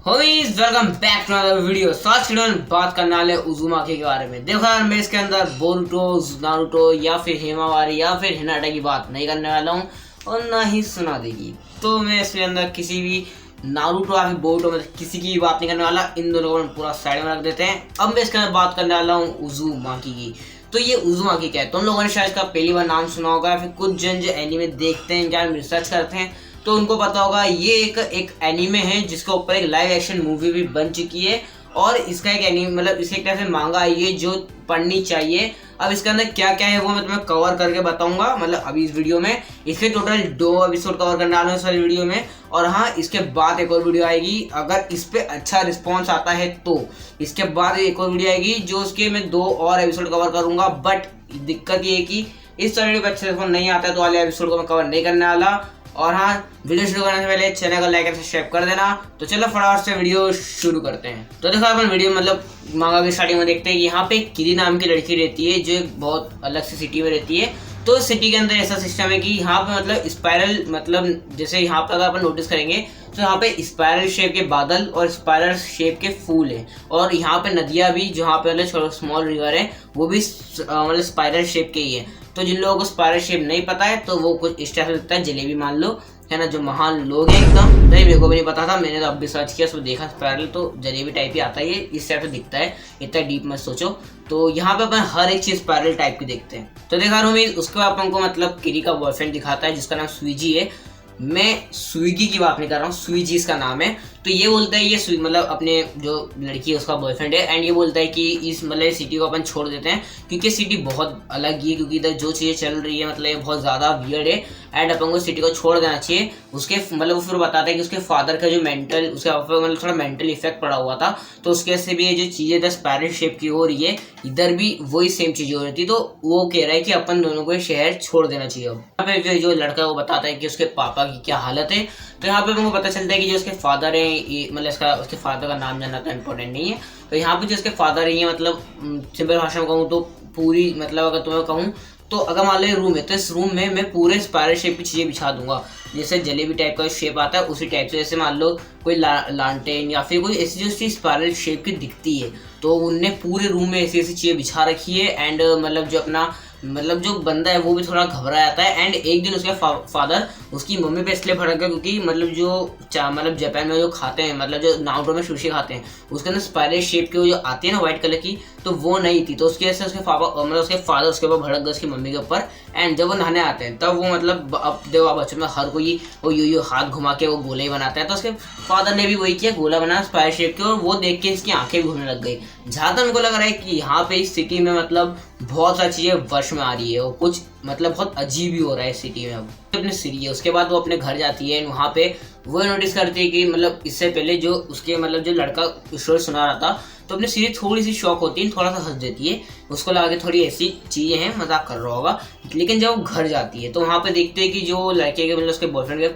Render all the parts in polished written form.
Homies welcome back to another video. आज की video में बात करने वाले उज़ुमाकी के बारे में। देखो यार, मैं इसके अंदर बोरुतो, नारुतो या फिर हिमावारी या फिर हिनाटा की बात नहीं करने वाला हूँ और ना ही सुना देगी। तो मैं इसके अंदर किसी भी नारुतो या फिर बोरुतो में किसी की भी बात नहीं करने वाला। इन दोनों को पूरा साइड में रख देते हैं। अब मैं इसके अंदर बात करने वाला हूँ उज़ुमाकी की। तो ये उज़ुमाकी क्या है? तुम लोगों ने शायद इसका पहली बार नाम सुना होगा, फिर कुछ जन जो एनीमे देखते हैं या रिसर्च करते हैं तो उनको पता होगा ये एक एनीमे है जिसके ऊपर एक लाइव एक्शन मूवी भी बन चुकी है और इसका एक एनीमे मतलब इसके एक तरह से मांगा है ये जो पढ़नी चाहिए। अब इसके अंदर क्या क्या है वो मैं तुम्हें कवर करके बताऊंगा, मतलब अभी इस वीडियो में। इसके टोटल 2 एपिसोड कवर करने वाले हैं इस वाली वीडियो में। और हाँ, इसके बाद एक और वीडियो आएगी। अगर इस पे अच्छा रिस्पॉन्स आता है तो इसके बाद एक और वीडियो आएगी जो उसके मैं 2 और एपिसोड कवर करूंगा। बट दिक्कत ये है कि इस वीडियो पे अच्छा रिस्पॉन्स नहीं आता है तो वाले एपिसोड को मैं कवर नहीं करने वाला। और हाँ, वीडियो शुरू करने से पहले चैनल को लाइक और सब्सक्राइब कर देना। तो चलो फटाफट से वीडियो शुरू करते हैं। तो देखो अपन वीडियो मतलब मांगा की स्टार्टिंग में देखते हैं कि यहाँ पे किरी नाम की लड़की रहती है जो एक बहुत अलग सी सिटी में रहती है। तो सिटी के अंदर ऐसा सिस्टम है कि यहाँ पे मतलब स्पाइरल, मतलब जैसे यहाँ पे अगर अपन नोटिस करेंगे तो यहाँ पे स्पाइरल शेप के बादल और स्पाइरल शेप के फूल हैं। और यहाँ पे नदियाँ भी जहाँ पे मतलब स्मॉल रिवर है वो भी मतलब स्पाइरल शेप के ही है। तो जिन लोगों को स्पाइरल शेप नहीं पता है तो वो कुछ इस तरह से दिखता है, जलेबी मान लो, है ना, जो महान लोग हैं एकदम। नहीं, मेरे को भी नहीं पता था, मैंने तो अब भी सर्च किया, उसमें देखा स्पाइरल तो जलेबी टाइप ही आता है, ये इस टाइप से दिखता है, इतना डीप मत सोचो। तो यहाँ पे अपन हर एक चीज स्पाइरल टाइप की देखते हैं। तो देखा उम्मीद उसके बाद अपन को मतलब किरी का बॉयफ्रेंड दिखाता है जिसका नाम सुइजी है। मैं स्विगी की बात नहीं कर रहा हूँ, स्विजी इसका नाम है। तो ये बोलता है ये मतलब अपने जो लड़की है उसका बॉयफ्रेंड है एंड ये बोलता है कि इस मतलब सिटी को अपन छोड़ देते हैं क्योंकि सिटी बहुत अलग ही है, क्योंकि इधर जो चीज़ें चल रही है मतलब ये बहुत ज़्यादा वियर्ड है एंड अपन को सिटी को छोड़ देना चाहिए। उसके मतलब वो फिर बताता है कि उसके फादर का जो मेंटल, उसके मतलब थोड़ा मेंटल इफेक्ट पड़ा हुआ था तो उसके वजह से भी ये जो चीज़ें इधर स्पाइरल शेप की हो रही है, इधर भी वही सेम चीज़ें हो रही थी। तो वो कह रहा है कि अपन दोनों को शहर छोड़ देना चाहिए। अब यहाँ पे जो लड़का वो बताता है कि उसके पापा की क्या हालत है। तो यहाँ पे हमको पता चलता है कि जो उसके फादर है, मतलब उसके फादर का नाम जानना तो इम्पोर्टेंट नहीं है। तो यहाँ पे जो उसके फादर है, ये मतलब सिंपल भाषा में कहूँ तो पूरी मतलब अगर तुम्हें कहूँ तो अगर मान लो रूम है तो इस रूम में मैं पूरे स्पाइरल शेप की चीज़ें बिछा दूंगा। जैसे जलेबी टाइप का शेप आता है उसी टाइप से, जैसे मान लो कोई लालटेन या फिर कोई ऐसी जो चीज़ स्पाइरल शेप की दिखती है तो उनने पूरे रूम में ऐसी ऐसी चीज़ें बिछा रखी है। एंड मतलब जो अपना मतलब जो बंदा है वो भी थोड़ा घबरा जाता है। एंड एक दिन उसके फादर उसकी मम्मी पे इसलिए भड़क गया क्योंकि मतलब जो मतलब जापान में जो खाते हैं, मतलब जो नारुतो में सुशी खाते हैं उसके अंदर स्पाइरल शेप की वो जो आती है ना व्हाइट कलर की, तो वो नहीं थी। तो उसकी वजह से उसके पापा मतलब उसके फादर उसके ऊपर भड़क गए, उसकी मम्मी के ऊपर। एंड जब वो नहाने आते हैं तब वो मतलब अब देखो आप बच्चों में हर कोई वो यू हाथ घुमा के वो गोले ही बनाता है। तो उसके फादर ने भी वही किया, गोला बनाया स्पाइरल शेप के, और वो देख के इसकी आंखें भी घूमने लग गई। जहाँ तक मेरे को लग रहा है कि यहाँ पे इस सिटी में मतलब बहुत सारी चीज़ें वश में आ रही है, वो कुछ मतलब बहुत अजीब ही हो रहा है सिटी में। अब अपने सिटी है, उसके बाद वो अपने घर जाती है। वहाँ पे वो नोटिस करती है कि मतलब इससे पहले जो उसके मतलब जो लड़का स्टोरी सुना रहा था तो अपनी सीरीज थोड़ी सी शॉक होती है, थोड़ा सा हंस देती है, उसको लगा के थोड़ी ऐसी चीज़ें हैं, मजाक कर रहा होगा। लेकिन जब वो घर जाती है तो वहाँ पे देखते हैं कि जो लड़के के मतलब उसके बॉयफ्रेंड के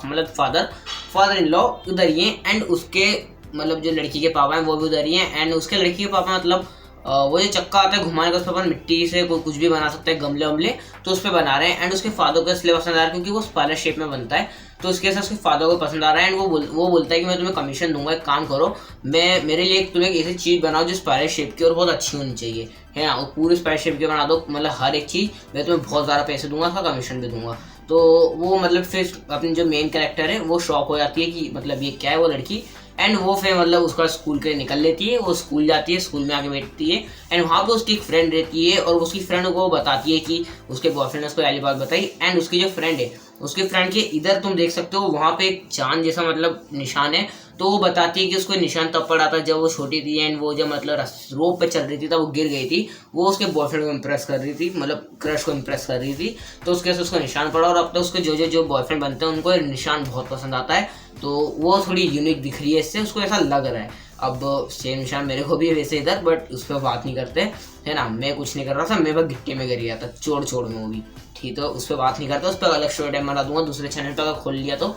मतलब फादर इन लॉ उधर ही हैं एंड उसके मतलब जो लड़की के पापा हैं वो भी उधर ही हैं। एंड उसके लड़की के पापा मतलब वो जो चक्का आता है घुमाने का, उस पर अपन मिट्टी से कुछ भी बना सकते हैं, गमले वमले, तो उस पर बना रहे हैं। एंड उसके फादर को इसलिए पसंद आ रहा है क्योंकि वो स्पाइरल शेप में बनता है, तो उसके साथ उसके फादर को पसंद आ रहा है। एंड वो बोलता है कि मैं तुम्हें कमीशन दूंगा, एक काम करो, मैं मेरे लिए तुम्हें एक ऐसी चीज़ बनाओ जो स्पाइरल शेप की और बहुत अच्छी होनी चाहिए, है ना, वो पूरे स्पाइरल शेप की बना दो, मतलब हर एक चीज़, मैं तुम्हें बहुत ज़्यादा पैसे दूंगा, उसका कमीशन भी दूंगा। तो वो मतलब फिर अपनी जो मेन कैरेक्टर है वो शॉक हो जाती है कि मतलब ये क्या है वो लड़की। एंड वो फिर मतलब उसका स्कूल के लिए निकल लेती है, वो स्कूल जाती है, स्कूल में आके बैठती है। एंड वहाँ पे उसकी एक फ्रेंड रहती है और उसकी फ्रेंड को बताती है कि उसके बॉयफ्रेंड ने उसको पहली बात बताई। एंड उसकी जो फ्रेंड है उसके फ्रेंड के इधर तुम देख सकते हो वहाँ पे एक चांद जैसा मतलब निशान है। तो वो बताती है कि उसको निशान तब पड़ा था जब वो छोटी थी एंड वो जब मतलब रोप पे चल रही थी तब वो गिर गई थी। वो उसके बॉयफ्रेंड को इम्प्रेस कर रही थी, मतलब क्रश को इम्प्रेस कर रही थी, तो उसके उसको निशान पड़ा। और अब तक उसके जो बॉयफ्रेंड बनते हैं उनको निशान बहुत पसंद आता है, तो वो थोड़ी यूनिक दिख रही है इससे, उसको ऐसा लग रहा है। अब सेम निशान मेरे को भी है वैसे इधर, बट उस पर बात नहीं करते, है ना, मैं कुछ नहीं कर रहा था, मैं बस गिट्टी में गिर गया था चोड़ में वो भी, ठीक, तो उस पर बात नहीं करता, उस पर अलग स्टोरी टाइम बना दूंगा दूसरे चैनल पर अगर खोल लिया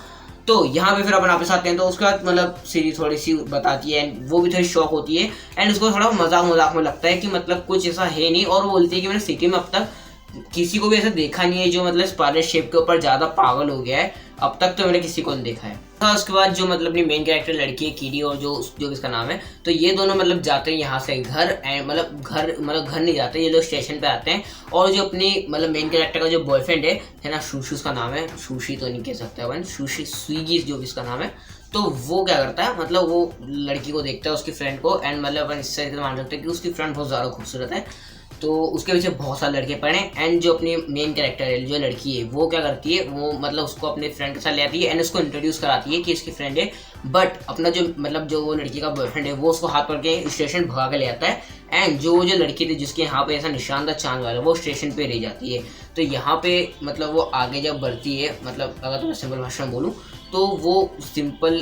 तो यहाँ पे फिर अपन वापस आते हैं। तो उसके बाद मतलब सीरीज थोड़ी सी बताती है एंड वो भी थोड़ी शॉक होती है एंड उसको थोड़ा मजाक में लगता है कि मतलब कुछ ऐसा है नहीं। और वो बोलती है कि मैंने सिटी में अब तक किसी को भी ऐसा देखा नहीं है जो मतलब स्पाइरल शेप के ऊपर ज़्यादा पागल हो गया है, अब तक तो मैंने किसी को नहीं देखा है। हाँ, उसके बाद जो मतलब अपनी मेन कैरेक्टर लड़की है कीडी और जो इसका नाम है, तो ये दोनों मतलब जाते हैं यहाँ से घर, एंड मतलब घर नहीं जाते, ये लोग स्टेशन पे आते हैं। और जो अपनी मतलब मेन कैरेक्टर का जो बॉयफ्रेंड है ना, शूशी उसका नाम है, शूशी तो नहीं कह सकते अपन, शूशी स्विगी जो भी इसका नाम है, तो वो क्या करता है मतलब वो लड़की को देखता है, उसकी फ्रेंड को, एंड मतलब अपन इस तरीके से मान सकते हैं कि उसकी फ्रेंड बहुत ज़्यादा खूबसूरत है, तो उसके पीछे बहुत सारे लड़के पड़े। एंड जो अपनी मेन कैरेक्टर है जो लड़की है वो क्या करती है, वो मतलब उसको अपने फ्रेंड के साथ ले आती है एंड उसको इंट्रोड्यूस कराती है कि इसकी फ्रेंड है। बट अपना जो मतलब जो वो लड़की का बॉयफ्रेंड है वो उसको हाथ पकड़ के स्टेशन भगा के ले आता है। एंड जो लड़की थी जिसके यहाँ पे ऐसा निशान था चांद वाला, वो स्टेशन पे रह जाती है। तो यहाँ पे मतलब वो आगे जब बढ़ती है, मतलब अगर तो मैं सिंपल भाषा में बोलूँ तो वो सिंपल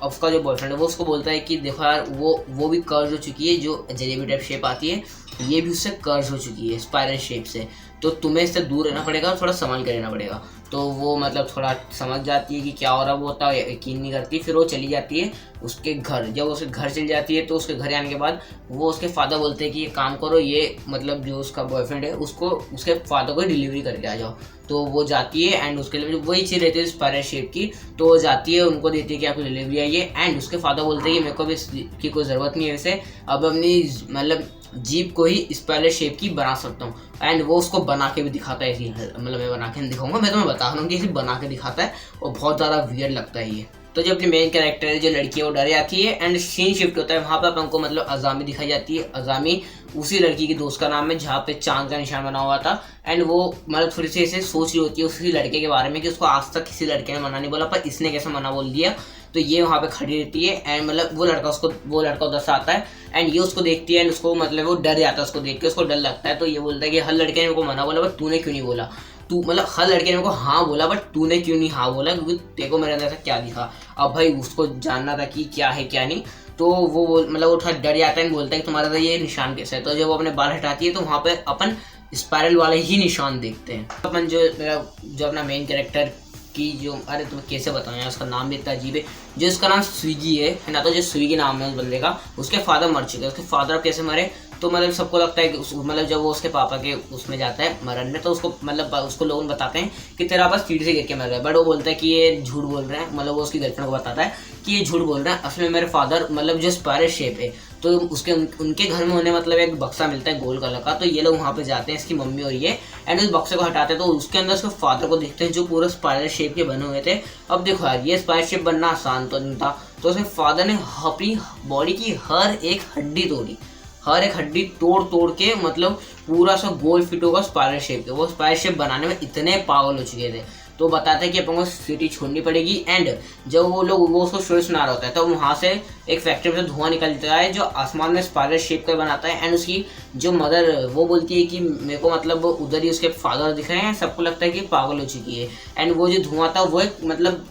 उसका जो बॉयफ्रेंड है वो उसको बोलता है कि देखो यार वो भी कर्ज हो चुकी है, जो जलेबी टाइप शेप आती है ये भी उससे कर्ज हो चुकी है स्पाइरल शेप से, तो तुम्हें इससे दूर रहना पड़ेगा और थोड़ा संभाल कर रहना पड़ेगा। तो वो मतलब थोड़ा समझ जाती है कि क्या हो रहा है, वो होता है यकीन नहीं करती, फिर वो चली जाती है उसके घर। जब उसके घर चली जाती है तो उसके घर आने के बाद वो उसके फादर बोलते हैं कि ये काम करो, ये मतलब जो उसका बॉयफ्रेंड है उसको उसके फादर को डिलीवरी करके आ जाओ। तो वो जाती है एंड उसके लिए वही चीज़ रहती है स्पाइरल शेप की, तो वो जाती है उनको देती है कि आपको डिलीवरी आई है। एंड उसके फादर बोलते हैं कि मेरे को भी इसकी कोई ज़रूरत नहीं है, वैसे अब अपनी मतलब जीप को ही स्पाइरल शेप की बना सकता हूँ। एंड वो उसको बना के भी दिखाता है ऐसी, मतलब मैं बना के नहीं दिखाऊंगा, मैं तुम्हें बता रहा हूँ कि ऐसे बना के दिखाता है और बहुत ज़्यादा वियर्ड लगता है ये। तो जो अपनी मेन कैरेक्टर है जो लड़की है वो डर जाती है एंड सीन शिफ्ट होता है, वहाँ पर अपन को मतलब अजामी दिखाई जाती है। अजामी उसी लड़की की दोस्त का नाम है जहाँ पे चांद का निशान बना हुआ था। एंड वो मतलब थोड़ी सी ऐसे सोच रही होती है उसी लड़के के बारे में कि उसको आज तक किसी लड़के ने मना नहीं बोला, पर इसने कैसे मना बोल दिया। तो ये वहाँ पे खड़ी रहती है एंड मतलब वो लड़का उधर से आता है एंड ये उसको देखती है एंड उसको मतलब वो डर जाता है, उसको देख के उसको डर लगता है। तो ये बोलता है कि हर लड़के ने मेरे को मना बोला, बट तूने क्यों नहीं बोला, तू मतलब हर लड़के ने मेरे को हाँ बोला बट तूने क्यों नहीं हाँ बोला, क्योंकि तेरे को मेरे अंदर ऐसा क्या दिखा। अब भाई उसको जानना था कि क्या है क्या नहीं, तो वो मतलब वो थोड़ा डर जाता है, बोलता है कि तुम्हारा तो ये निशान कैसा है। तो जब वो अपने बाल हटाती है तो वहाँ पे अपन स्पाइरल वाले ही निशान देखते हैं। अपन जो अपना मेन कैरेक्टर की जो, अरे तुम्हें कैसे बताऊँ यार, उसका नाम भी इतना अजीब है, जो उसका नाम स्विगी है ना, तो जो स्विगी नाम है उस बंदे का, उसके फादर मर चुके हैं। उसके फादर अब कैसे मरे, तो मतलब सबको लगता है कि मतलब जब वो उसके पापा के उसमें जाता है मरण में, तो उसको मतलब उसको लोग बताते हैं कि तेरा पास सीढ़ी से गिर के मर गया, बट वो बोलता है कि ये झूठ बोल रहे हैं। मतलब वो उसकी गर्लफ्रेंड को बताता है कि ये झूठ बोल रहे हैं, असल में मेरे फादर मतलब जो स्पाइरल शेप है, तो उसके उनके घर में उन्हें मतलब एक बक्सा मिलता है गोल कलर का। तो ये लोग वहाँ पे जाते हैं, इसकी मम्मी और ये, एंड उस बक्से को हटाते हैं तो उसके अंदर उसके फादर को देखते हैं जो पूरा स्पाइरल शेप के बने हुए थे। अब देखो यार ये स्पाइरल शेप बनना आसान तो नहीं था, तो उसके फादर ने अपनी बॉडी की हर एक हड्डी तोड़ के मतलब पूरा सा गोल फिट होगा स्पाइरल शेप के। वो स्पाइरल शेप बनाने में इतने पागल हो चुके थे, तो बताते हैं कि अपन को सिटी छोड़नी पड़ेगी। एंड जब वो उसको स्टोरी सुना रहा होता है तो वहाँ से एक फैक्ट्री में से धुआं निकलता है जो आसमान में स्पाइरल शेप का बनाता है। एंड उसकी जो मदर वो बोलती है कि मेरे को मतलब उधर ही उसके फादर दिख रहे हैं, सबको लगता है कि पागल हो चुकी है। एंड वो जो धुआं था वो एक मतलब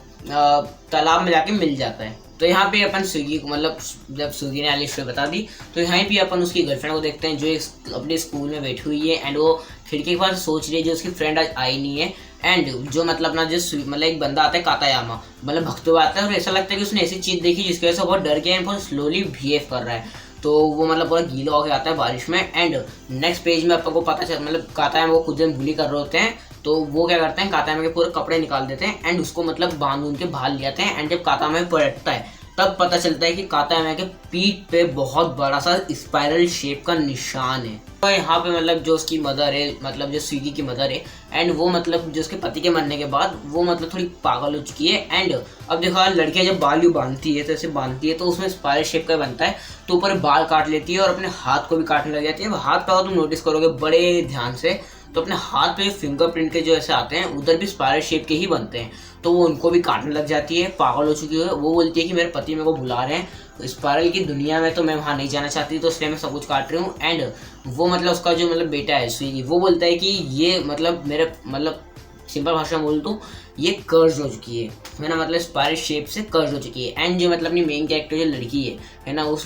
तालाब में जाके मिल जाता है। तो यहाँ पे अपन स्विगी को मतलब जब स्विगी ने वाली स्टोरी बता दी तो यहाँ पे अपन उसकी गर्लफ्रेंड को देखते हैं जो अपने स्कूल में बैठी हुई है एंड वो खिड़की के पास सोच रही है जो उसकी फ्रेंड आज आई नहीं है। एंड जो मतलब अपना जो मतलब एक बंदा आता है कातायामा, मतलब भगते हुए आता है और ऐसा लगता है कि उसने ऐसी चीज़ देखी जिसकी वजह से बहुत डर गया है, बहुत स्लोली बिहेव कर रहा है। तो वो मतलब पूरा गीला होकर आता है बारिश में। एंड नेक्स्ट पेज में अपन को पता चल मतलब कातायामा वो कुछ दिन बुली कर रहे होते हैं, तो वो क्या करते हैं कातायामा के पूरे कपड़े निकाल देते हैं एंड उसको मतलब बांध के बाहर ले जाते हैं। एंड जब कातायामा में पलटता है तब पता चलता है कि कातायामा के पीठ पे बहुत बड़ा सा स्पाइरल शेप का निशान है। तो यहाँ पे मतलब जो उसकी मदर है, मतलब जो स्विगी की मदर है, एंड वो मतलब जो उसके पति के मरने के बाद वो मतलब थोड़ी पागल हो चुकी है। एंड अब देखो यार लड़कियां जब बाल बांधती है तो ऐसे बांधती है तो उसमें स्पाइरल शेप का बनता है, तो ऊपर बाल काट लेती है और अपने हाथ को भी काटने लग जाती है। हाथ का तुम नोटिस करोगे बड़े ध्यान से तो अपने हाथ पे फिंगरप्रिंट के जो ऐसे आते हैं उधर भी स्पाइरल शेप के ही बनते हैं, तो वो उनको भी काटने लग जाती है, पागल हो चुकी है। वो बोलती है कि मेरे पति मेरे को बुला रहे हैं स्पाइरल की दुनिया में, तो मैं वहाँ नहीं जाना चाहती, तो इसलिए मैं सब कुछ काट रही हूँ। एंड वो मतलब उसका जो मतलब बेटा है स्विगी, वो बोलता है कि ये मतलब मेरे मतलब सिंपल भाषा में बोल दूँ ये कर्ज हो चुकी है ना, मतलब स्पाइरल शेप से कर्ज हो चुकी है। एंड जो मतलब अपनी मेन कैरेक्टर जो लड़की है ना वो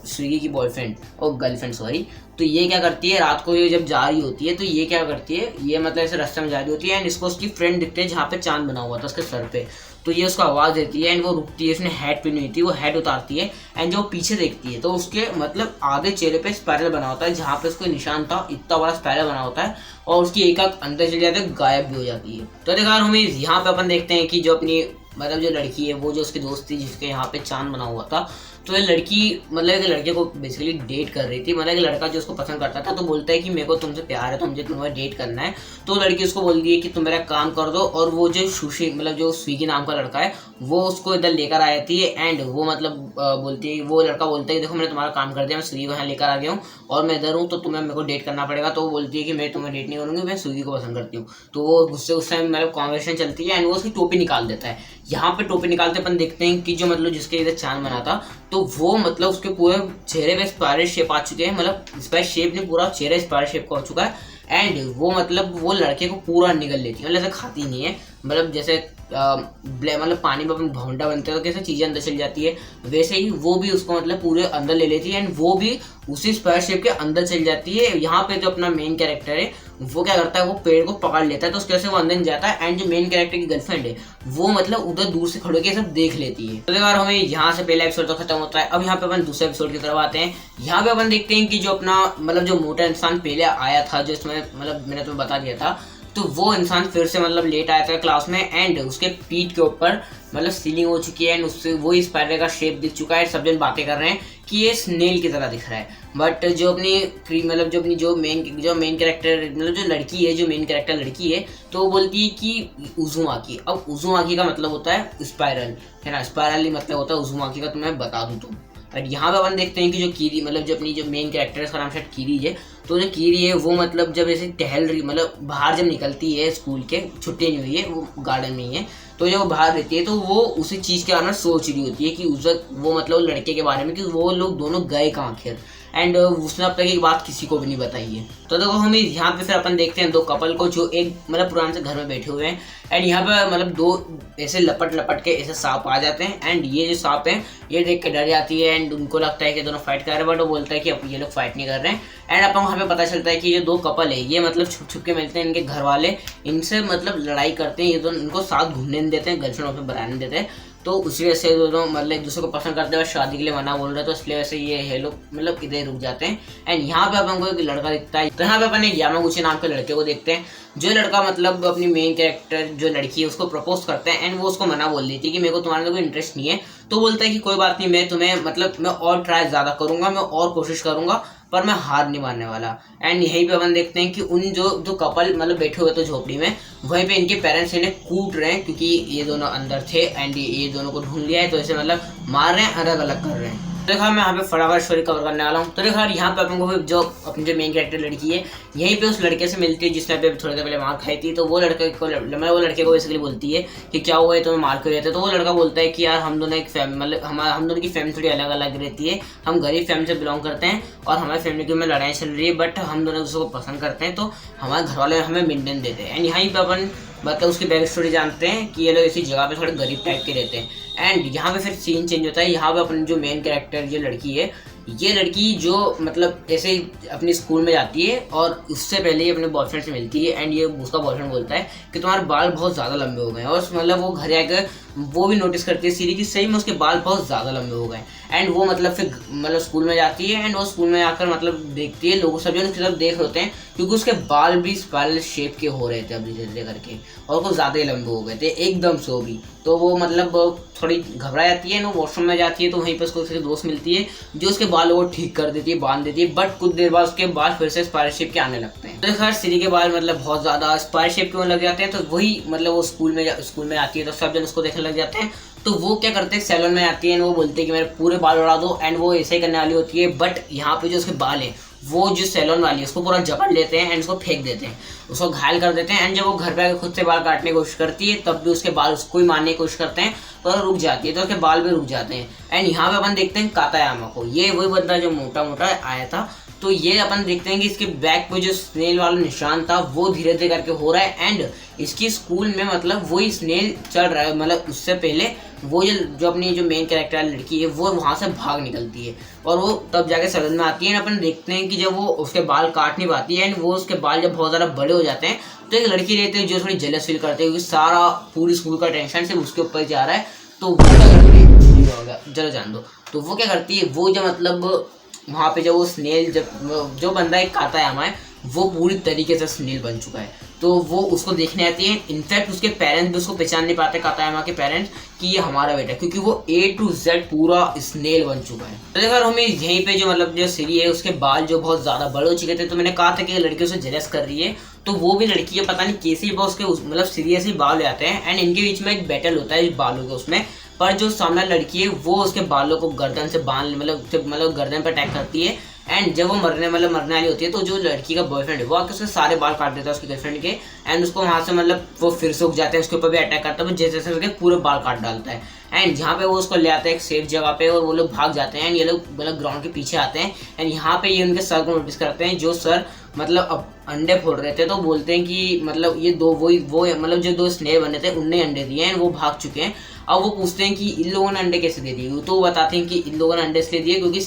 स्विगी की बॉयफ्रेंड और गर्लफ्रेंड सॉरी, तो ये क्या करती है रात को ये जब जा रही होती है तो ये क्या करती है, ये मतलब ऐसे रास्ते में जा रही होती है एंड इसको उसकी फ्रेंड दिखते है जहाँ पे चांद बना हुआ था उसके सर पे, तो ये उसको आवाज़ देती है एंड वो रुकती है, उसने हैट पहनी हुई थी, वो हैट उतारती है एंड जो पीछे देखती है तो उसके मतलब आधे चेहरे पे स्पाइरल बना होता है, जहाँ पे उसको निशान था इतना बड़ा स्पाइरल बना होता है और उसकी एक आंख अंदर चली जाती है, गायब भी हो जाती है। तो देखो हमें यहाँ पे अपन देखते हैं कि जो अपनी मतलब जो लड़की है वो जो उसकी दोस्त थी जिसके यहाँ पे चांद बना हुआ था, तो ये लड़की मतलब एक लड़के को बेसिकली डेट कर रही थी, मतलब एक लड़का जो उसको पसंद करता था, तो बोलता है कि मेरे को तुमसे प्यार है तो मुझे तुम्हें डेट करना है। तो लड़की उसको बोलती है कि तुम मेरा काम कर दो, और वो जो सुशी मतलब जो स्विगी नाम का लड़का है वो उसको इधर लेकर आती है। एंड वो मतलब बोलती है, वो लड़का बोलता है कि देखो मैंने तुम्हारा काम कर दिया, मैं स्विगी को यहाँ लेकर आ गया हूँ और मैं इधर हूँ, तो तुम्हें मेरे को डेट करना पड़ेगा। तो वो बोलती है कि मैं तुम्हें डेट नहीं करूँगी, मैं स्विगी को पसंद करती हूँ। तो वो गुस्से गुस्से में मतलब कॉन्वर्सेशन चलती है एंड वो उसकी टोपी निकाल देता है। यहाँ पे टोपी निकालते अपन देखते हैं कि जो मतलब जिसके इधर चांद बना था, तो वो मतलब उसके पूरे चेहरे पे स्पाइरल शेप आ चुके हैं, मतलब स्पाइरल शेप नहीं, पूरा चेहरा स्पाइरल शेप का हो चुका है। एंड वो मतलब वो लड़के को पूरा निगल लेती है, मतलब ऐसा खाती नहीं है, मतलब जैसे मतलब पानी में अपन भौंडा बनते हैं तो कैसे चीज़ें अंदर चल जाती है, वैसे ही वो भी उसको मतलब पूरे अंदर ले लेती है एंड वो भी उसी स्क्वायर शेप के अंदर चल जाती है। यहाँ पे जो अपना मेन कैरेक्टर है वो क्या करता है, वो पेड़ को पकड़ लेता है, तो उसके वजह से वो अंदर नहीं जाता है। एंड जो मेन कैरेक्टर की गर्लफ्रेंड है वो मतलब उधर दूर से खड़े होकर सब देख लेती है। तो यार हमें यहाँ से पहला एपिसोड तो खत्म होता है। अब यहाँ पे अपन दूसरे एपिसोड की तरफ आते हैं। यहाँ पे अपन देखते हैं कि जो अपना मतलब जो मोटा इंसान पहले आया था, जो इसमें मतलब मैंने तुम्हें बता दिया था, तो वो इंसान फिर से मतलब लेट आया था क्लास में एंड उसके पीठ के ऊपर मतलब सीलिंग हो चुकी है एंड उससे वो स्पाइडर का शेप दिख चुका है। सब जन बातें कर रहे हैं कि ये स्नेल की तरह दिख रहा है। बट जो अपनी मतलब जो अपनी जो मेन कैरेक्टर मतलब जो लड़की है, जो मेन कैरेक्टर लड़की है, तो वो बोलती है कि उज़ुमाकी। अब उज़ुमाकी का मतलब होता है स्पाइरल, है ना, स्पाइरल ही मतलब होता है उज़ुमाकी का, तो मैं बता दूँ तो। बट यहाँ पे अपन देखते हैं कि जो कीरी मतलब जो अपनी जो मेन कैरेक्टर है उसका नाम शायद कीरी है। तो जो कीरी है वो मतलब जब ऐसे टहल रही मतलब बाहर जब निकलती है, स्कूल के छुट्टी नहीं हुई है, वो गार्डन में ही है, तो जब वो बाहर रहती है तो वो उसी चीज़ के बारे में सोच रही होती है कि उस वक्त वो मतलब लड़के के बारे में कि वो लोग दोनों गए कहाँ आखिर। एंड उसने अब तक एक बात किसी को भी नहीं बताई है। तो देखो हम यहाँ पे फिर अपन देखते हैं दो कपल को जो एक मतलब पुराने से घर में बैठे हुए हैं एंड यहाँ पे मतलब दो ऐसे लपट के ऐसे सांप आ जाते हैं एंड ये जो सांप है ये देख के डर जाती है एंड उनको लगता है कि दोनों फाइट कर रहे हैं, बट वो बोलता है कि अब ये लोग फाइट नहीं कर रहे हैं। एंड अपन वहाँ पे पता चलता है कि ये दो कपल है ये मतलब छुप छुप के मिलते हैं, इनके घर वाले इनसे मतलब लड़ाई करते हैं, ये दोनों इनको साथ घूमने नहीं देते हैं, गर्लफ्रेंड वहाँ पे बनाने देते हैं। तो उसी वजह से दोनों मतलब एक दूसरे को पसंद करते हैं, शादी के लिए मना बोल रहे हैं, तो इसलिए वैसे ये लोग मतलब इधर रुक जाते हैं। एंड यहाँ पे अपन को एक लड़का दिखता है, तो यहाँ पे अपन एक यामागुची नाम के लड़के को देखते हैं। जो लड़का मतलब अपनी मेन कैरेक्टर जो लड़की है उसको प्रपोज करते हैं एंड वो उसको मना बोल देती है कि मेरे को तुम्हारे कोई इंटरेस्ट नहीं है। तो बोलता है कि कोई बात नहीं, मैं तुम्हें मतलब मैं और ट्राई ज़्यादा करूँगा, मैं और कोशिश करूँगा, पर मैं हार नहीं मानने वाला। एंड यहीं पे अपन देखते हैं कि उन जो कपल मतलब बैठे हुए थे झोपड़ी में, वहीं पे इनके पेरेंट्स इन्हें कूट रहे हैं क्योंकि ये दोनों अंदर थे एंड ये दोनों को ढूंढ लिया है, तो ऐसे मतलब मार रहे हैं, अलग अलग कर रहे हैं। तो देखा मैं यहाँ पे फटाफट स्टोरी कवर करने वाला हूँ। तो देखा यहाँ पे अपन को जो अपनी जो मेन कैरेक्टर लड़की है यहीं पे उस लड़के से मिलती है जिसने थोड़ी देर पहले मार खाई थी। तो वो लड़के को मतलब वो लड़के को बेसिकली बोलती है कि क्या हुआ है तुम्हें मार क्यों रहते। तो वो लड़का बोलता है कि यार हम दोनों एक मतलब हम दोनों की फैमिली थोड़ी अलग अलग रहती है, हम गरीब फैमिली से बिलोंग करते हैं और हमारी फैमिली में लड़ाई चल रही है, बट हम दोनों दूसरे को पसंद करते हैं, तो हमारे घर वाले हमें मेंटेन देते हैं। एंड यहीं पे अपन मतलब उसकी बैक स्टोरी जानते हैं कि ये लोग इसी जगह पे थोड़े गरीब टाइप के रहते हैं। एंड यहाँ पे फिर सीन चेंज होता है। यहाँ पे अपन जो मेन कैरेक्टर जो लड़की है, ये लड़की जो मतलब ऐसे ही अपनी स्कूल में जाती है और उससे पहले ही अपने बॉयफ्रेंड से मिलती है एंड ये उसका बॉयफ्रेंड बोलता है कि तुम्हारे बाल बहुत ज़्यादा लंबे हो गए हैं, और मतलब वो घर आकर वो भी नोटिस करती है सीरी की सही में उसके बाल बहुत ज़्यादा लंबे हो गए। एंड वो मतलब फिर मतलब स्कूल में जाती है एंड वो स्कूल में आकर मतलब देखती है लोग सब जो उसकी तरफ देख होते हैं क्योंकि उसके बाल भी स्पाइरल शेप के हो रहे थे अभी धीरे धीरे करके, और कुछ ज़्यादा ही लंबे हो गए थे एकदम से भी। तो वो मतलब थोड़ी घबरा जाती है ना, वॉशरूम में जाती है, तो वहीं पर उसको उसकी दोस्त मिलती है जो उसके बालों को ठीक कर देती है, बांध देती है। बट कुछ देर बाद उसके बाल फिर से स्पाइरल शेप के आने लगते हैं। तो खैर सीरी के बाल मतलब बहुत ज़्यादा स्पाइरल शेप के होने लग जाते हैं। तो वही मतलब वो स्कूल में आती है तो सब जन उसको देखने लग जाते हैं। तो वो क्या करते हैं, सैलून में आती है, वो बोलते हैं कि मेरे पूरे बाल उड़ा दो, एंड वो ऐसे ही करने वाली होती है। बट यहाँ पे जो उसके बाल है वो जो सैलून वाली है उसको पूरा जकड़ लेते हैं एंड उसको फेंक देते हैं, उसको घायल कर देते हैं। एंड जब वो घर पे आकर खुद से बाल काटने की कोशिश करती है तब भी उसके बाल उसको ही मारने की कोशिश करते हैं, तो रुक जाती है, तो उसके बाल भी रुक जाते हैं। एंड यहाँ पे अपन देखते हैं कातायामा को, ये वही बंदा जो मोटा मोटा आया था। तो ये अपन देखते हैं कि इसके बैक पे जो स्नेल वाला निशान था वो धीरे धीरे करके हो रहा है एंड इसकी स्कूल में मतलब वही स्नेल चल रहा है। मतलब उससे पहले वो जो अपनी जो मेन कैरेक्टर लड़की है वो वहाँ से भाग निकलती है और वो तब जाके समझ में आती है। अपन देखते हैं कि जब वो उसके बाल काट नहीं पाती है एंड वो उसके बाल जब बहुत ज़्यादा बड़े हो जाते हैं, तो एक लड़की रहती है जो थोड़ी जेलस फील करती है क्योंकि सारा पूरी स्कूल का टेंशन सिर्फ उसके ऊपर जा रहा है। तो वो क्या करती है, चलो जान दो, तो वो क्या करती है, वो जो मतलब वहाँ पे जब वो स्नेल जब जो बंदा एक कातायामा है वो पूरी तरीके से स्नेल बन चुका है, तो वो उसको देखने आती है। इनफैक्ट उसके पेरेंट्स भी उसको पहचान नहीं पाते, कातायामा के पेरेंट्स, कि ये हमारा बेटा है, क्योंकि वो A to Z पूरा स्नेल बन चुका है। तो देखो हमें यहीं पे जो मतलब जो सीरी है उसके बाल जो बहुत ज़्यादा बड़े हो चुके थे, तो मैंने कहा था कि लड़की उसे जेलस कर रही है, तो वो भी लड़की है, पता नहीं कैसे उसके मतलब सीरियसली बाल हो जाते हैं एंड इनके बीच में एक बैटल होता है बालों के उसमें। पर जो सामने लड़की है वो उसके बालों को गर्दन से बांध मतलब गर्दन पर अटैक करती है एंड जब वो मरने वाली होती है तो जो लड़की का बॉयफ्रेंड है वो आके उसके सारे बाल काट देता है उसकी गर्लफ्रेंड के एंड उसको वहाँ से मतलब वो फिर से उग जाते हैं, उसके ऊपर भी अटैक करता है, वो जैसे उसके पूरे बाल काट डालता है एंड जहाँ पे वो उसको ले आते हैं एक सेफ जगह पे और वो लोग भाग जाते हैं एंड ये लोग मतलब ग्राउंड के पीछे आते हैं एंड यहाँ पे ये उनके सर को नोटिस करते हैं, जो सर मतलब अब अंडे फोड़ रहे थे, तो बोलते हैं कि मतलब ये दो वो मतलब जो दो स्नेल बने थे उनने अंडे दिए हैं, वो भाग चुके हैं। अब वो पूछते हैं कि इन लोगों ने अंडे कैसे दे दिए, तो वो बताते हैं कि इन लोगों ने अंडे इसलिए दिए क्योंकि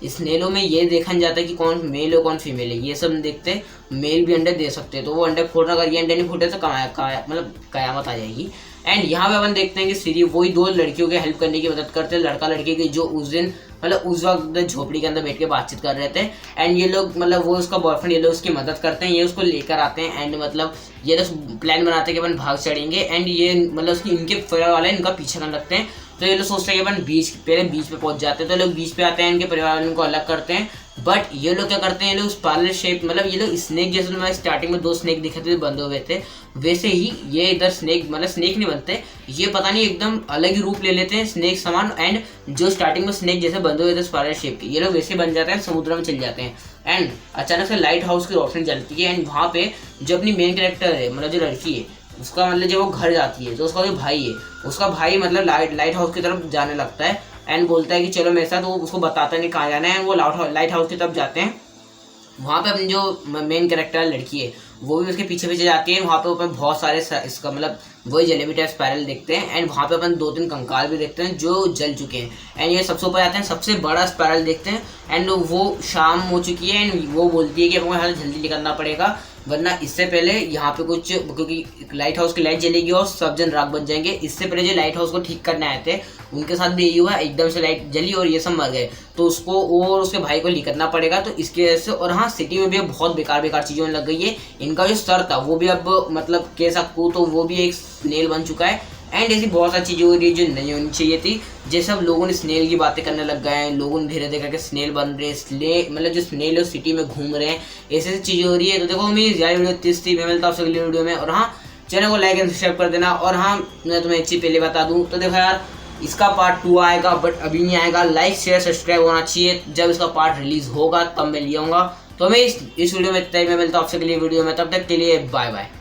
स्नेलों में ये देखा जाता है कि कौन मेल है कौन फीमेल है, ये सब देखते मेल भी अंडे दे सकते हैं, तो वो अंडे फोड़ना, अगर ये अंडे नहीं फूटे तो मतलब कयामत आ जाएगी। एंड यहाँ पे अपन देखते हैं कि सीरी वही दो लड़कियों के हेल्प करने की मदद करते हैं, लड़का लड़की की, जो उस दिन मतलब उस वक्त झोपड़ी के अंदर बैठ के बातचीत कर रहे थे एंड ये लोग मतलब वो उसका बॉयफ्रेंड, ये लोग उसकी मदद करते हैं, ये उसको लेकर आते हैं एंड मतलब ये लोग प्लान बनाते हैं कि अपन भाग चढ़ेंगे एंड ये मतलब उसकी इनके परिवार वाले इनका पीछा करने लगते हैं, तो ये लोग सोचते हैं कि अपन पहले बीच पे पहुंच जाते हैं, तो लोग बीच पे आते हैं, इनके परिवार वाले उनको अलग करते हैं। बट ये लोग क्या करते हैं, ये लोग स्पाइरल शेप मतलब ये लोग स्नेक जैसे मैं स्टार्टिंग में दो स्नेक दिखे थे बंधे हुए थे, वैसे ही ये इधर स्नेक मतलब स्नेक नहीं बनते, ये पता नहीं एकदम अलग ही रूप ले लेते हैं स्नेक समान एंड जो स्टार्टिंग में स्नेक जैसे बंधे हुए थे स्पाइरल शेप के, ये लोग वैसे बन जाते हैं, समुद्र में चले जाते हैं एंड अचानक से लाइट हाउस की रोशनी जलती है एंड वहाँ पे जो अपनी मेन कैरेक्टर है मतलब जो लड़की है उसका मतलब जब वो घर जाती है तो उसका जो भाई है उसका भाई मतलब लाइट हाउस की तरफ जाने लगता है एंड बोलता है कि चलो मेरे साथ, वो उसको बताता नहीं कहाँ जाना है, वो लाइट हाउस की तरफ जाते हैं। वहाँ पे अपनी जो मेन कैरेक्टर लड़की है वो भी उसके पीछे पीछे जाती है, वहाँ पे अपन बहुत सारे इसका मतलब वही जलेबी टाइप स्पाइरल देखते हैं एंड वहाँ पे अपन 2-3 कंकाल भी देखते हैं जो जल चुके हैं एंड ये सबसे ऊपर आते हैं, सबसे बड़ा स्पाइरल देखते हैं एंड वो शाम हो चुकी है एंड वो बोलती है कि हमको यहाँ से जल्दी निकलना पड़ेगा वरना इससे पहले यहाँ पे कुछ, क्योंकि लाइट हाउस की लाइट जलेगी और सब जन राख बन जाएंगे। इससे पहले जो लाइट हाउस को ठीक करने आए थे उनके साथ भी यही हुआ, एकदम से लाइट जली और ये सब मर गए, तो उसको और उसके भाई को निकलना पड़ेगा, तो इसकी वजह से। और हाँ, सिटी में भी अब बहुत बेकार चीज़ें लग गई है, इनका जो सर था वो भी अब मतलब कह सकूँ तो वो भी एक स्नेल बन चुका है एंड ऐसी बहुत सारी चीज़ें हो रही है जो नहीं होनी चाहिए थी, जैसे अब लोगों ने स्नेल की बातें करने लग गए हैं, लोगों ने धीरे धीरे करके स्नेल बन रहे हैं, मतलब जो स्नेल है सिटी में घूम रहे हैं, ऐसी चीज़ें हो रही है। तो देखो मेरी ज़्यादा वीडियो 30 थी, मैं मिलता हूँ अगली वीडियो में। और हाँ, चैनल को लाइक एंड सब्सक्राइब कर देना। और हाँ, मैं तुम्हें एक चीज़ पहले बता दूँ, तो देखो यार इसका पार्ट 2 आएगा बट अभी नहीं आएगा, लाइक शेयर सब्सक्राइब होना चाहिए, जब इसका पार्ट रिलीज होगा तब मैं ले आऊँगा। तो मैं इस वीडियो में इतना ही, मैं मिलता हूँ आपसे अगली वीडियो में, तब तक के लिए बाय बाय।